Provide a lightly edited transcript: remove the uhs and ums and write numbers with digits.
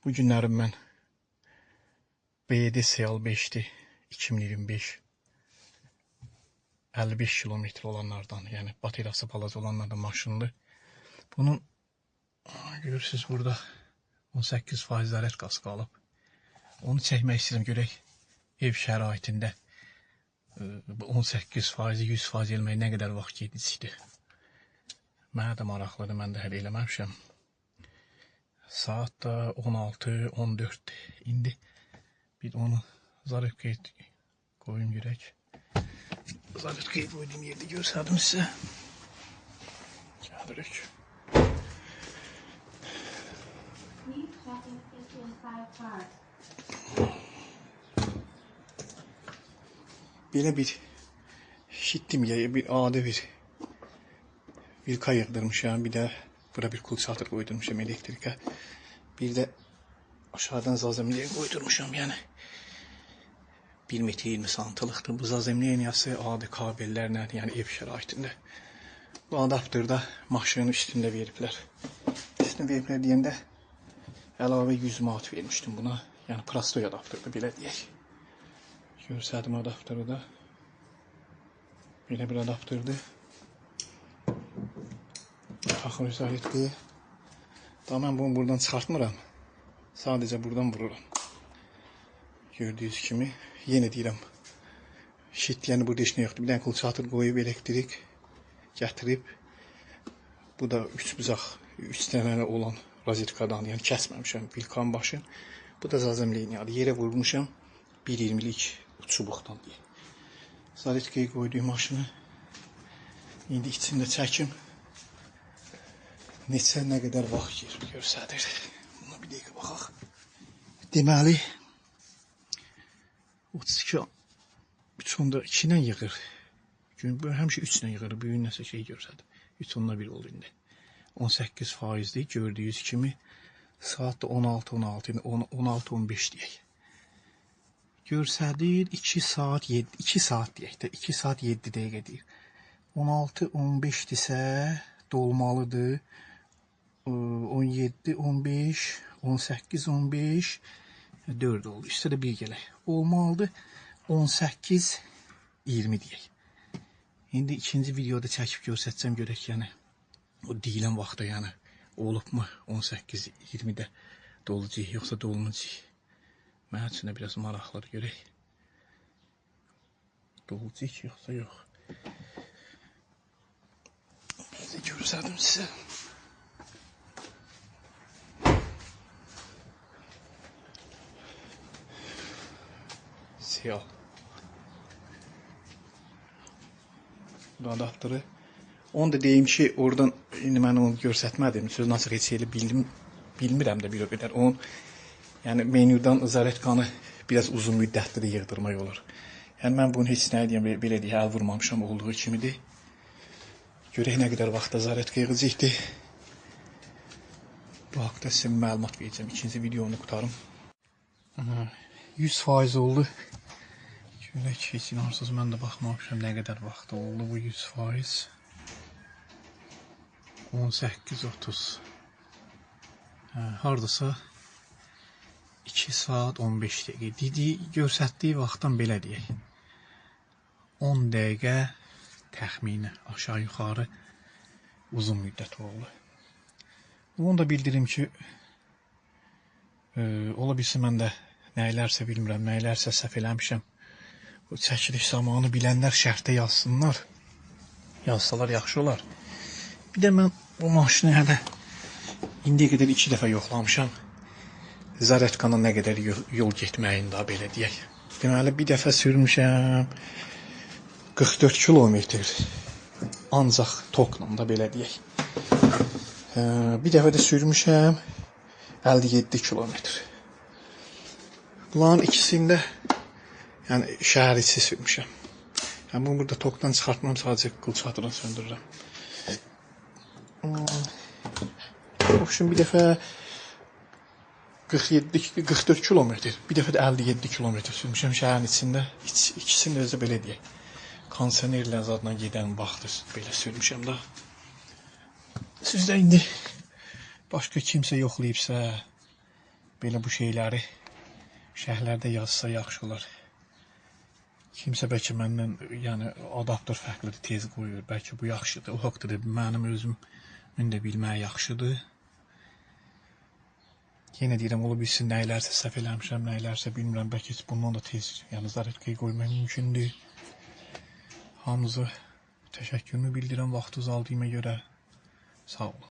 Bu günlərim mən BD Seal 5'ti 2025 55 kilometre olanlardan, yəni bateriyası balaca olanlardan maşındır. Bunun görürsünüz burada 18% zərət qazı qalıb. Onu çəkmək istəyirəm, görək ev şəraitində 18%, 100% elmək nə qədər vaxt gedicidir. Mənə də maraqlıdır, mən də hələ eləməmişəm. Saat da 16-14 indi. Bir onu zaretkaya koyayım görək. Zaretkayı koyduğum yerde gösterdim size. Gəlirik. Belə bir şittim ya, bir adi bir kayıqdırmışam, bir de bura bir kul çatır koydurmuşam elektrike. Bir de aşağıdan zazemliğe koydurmuşam, yani 1 metre 20 santiliktir. Bu zazemliğin yası adi kabellerle, yani ev şəraitində. Bu adaptördə maşının üstündə veriblər. Üstündə veriblər deyəndə əlavə 100 manat vermişdim buna. Yəni prostoy adaptördə, belə deyək. Görsədim adaptörü də. Belə bir adaptördür. Axır zaretliyi. Daha mən bunu buradan çıxartmıram. Sadəcə buradan vururam. Gördüyünüz kimi. Yenə deyirəm. Şit, yəni burada heç nə yoxdur. Bir dənə kulçatır qoyub elektrik gətirib. Bu da 3 buzaq, 3 dənə olan rozetkadan, yəni kəsməmişəm vilkan başı. Bu da zazemliyin adı. Yerə vurmuşam 1.20'lik çubuqdan deyə. Zaretkayı qoyduğum maşını indi içində çəkim. Neçə, nə qədər vaxt görsədir. Buna bir dəqiqə baxaq. Deməli 32 3.2 ilə yığır. Bu həmişə 3 ilə yığır. Bu gün nəsə şey görsədir. 3.1 oldu indi. 18%'dir. Gördüyünüz kimi saat da 16-16, 16-15 deyək. Görsədir 2 saat 7, 2 saat deyək də, 2 saat 7 dəqiqə deyir. 16-15'dirsə dolmalıdır. 17-15, 18-15, 4 oldu. Üstə də bir gələk. Olmalıdır 18-20 deyək. İndi ikinci videoda çəkib göstərəcəm, görək yəni o deyilən vaxtda yəni olubmu 18-20'də dolacaq, yoxsa dolmayacaq. Mənim üçün də biraz maraqlıdır, görək. Dolacaq yoxsa yox. Bizə göstərdim sizə. Siyah. Bu adaptörü. Onu da deyim ki, oradan indi mən onu göstərmədim. Söz nasıl heç elə bilmirəm də bir o qədər. Onun yəni menyudan zaretkanı biraz uzun müddətli də yığdırmaq olur. Yəni mən bunu heç nə deyəm, belə deyə əl vurmamışam olduğu kimidir. Görək nə qədər vaxtda zaretka yığacaqdır. Bu haqda sizə məlumat verəcəm. İkinci videonu qutarım. 100% oldu. Görək heç inansız mən də baxmamışam nə qədər vaxt oldu bu 100%. 18:30. Hardasa 2 saat 15 dəqiqə. Dediyi, göstərdiyi vaxtdan belə deyək. 10 dəqiqə təxmini aşağı yuxarı uzun müddət oldu. Onu da bildirim ki, ola bilsin mən də nəylərsə bilmirəm, nəylərsə səhv eləmişəm. Bu çəkiliş zamanı bilənlər şərtdə yazsınlar. Yazsalar yaxşı olar. Bir də mən bu maşını hələ indiyə qədər 2 dəfə yoxlamışam. Zaretkanın nə qədər yol getməyin daha belə deyək. Deməli bir dəfə sürmüşəm 44 kilometr. Ancaq tokla da belə deyək. Bir dəfə də sürmüşəm 57 kilometr. Bunların ikisində yəni şəhər içi sürmüşəm. Yəni bunu burada tokdan çıxartmam, sadəcə qıl çadırını söndürürəm. Obşun bir dəfə 44 kilometr, bir dəfə də 57 kilometr sürmüşəm şəhərin içində. İkisini özü belə deyək. Kondisionerlə zadla gedən vaxtı belə sürmüşəm da. Sizdə indi başqa kimsə yoxlayıbsa, belə bu şeyləri şərhlərdə yazsa yaxşı olar. Kimsə bəlkə məndən, yəni adaptor fərqlidir, tez qoyur. Bəlkə bu yaxşıdır. O haqda mənim özümün də bilmək yaxşıdır. Yenə deyirəm, ola bilsin nəylərsə səhv eləmişəm, nəylərsə bilmirəm. Bəlkə bundan da tez, yəni zaryadkaya qoymaq mümkündür. Hamınıza təşəkkürümü bildirirəm vaxtınızı aldığıma görə. Sağ olun.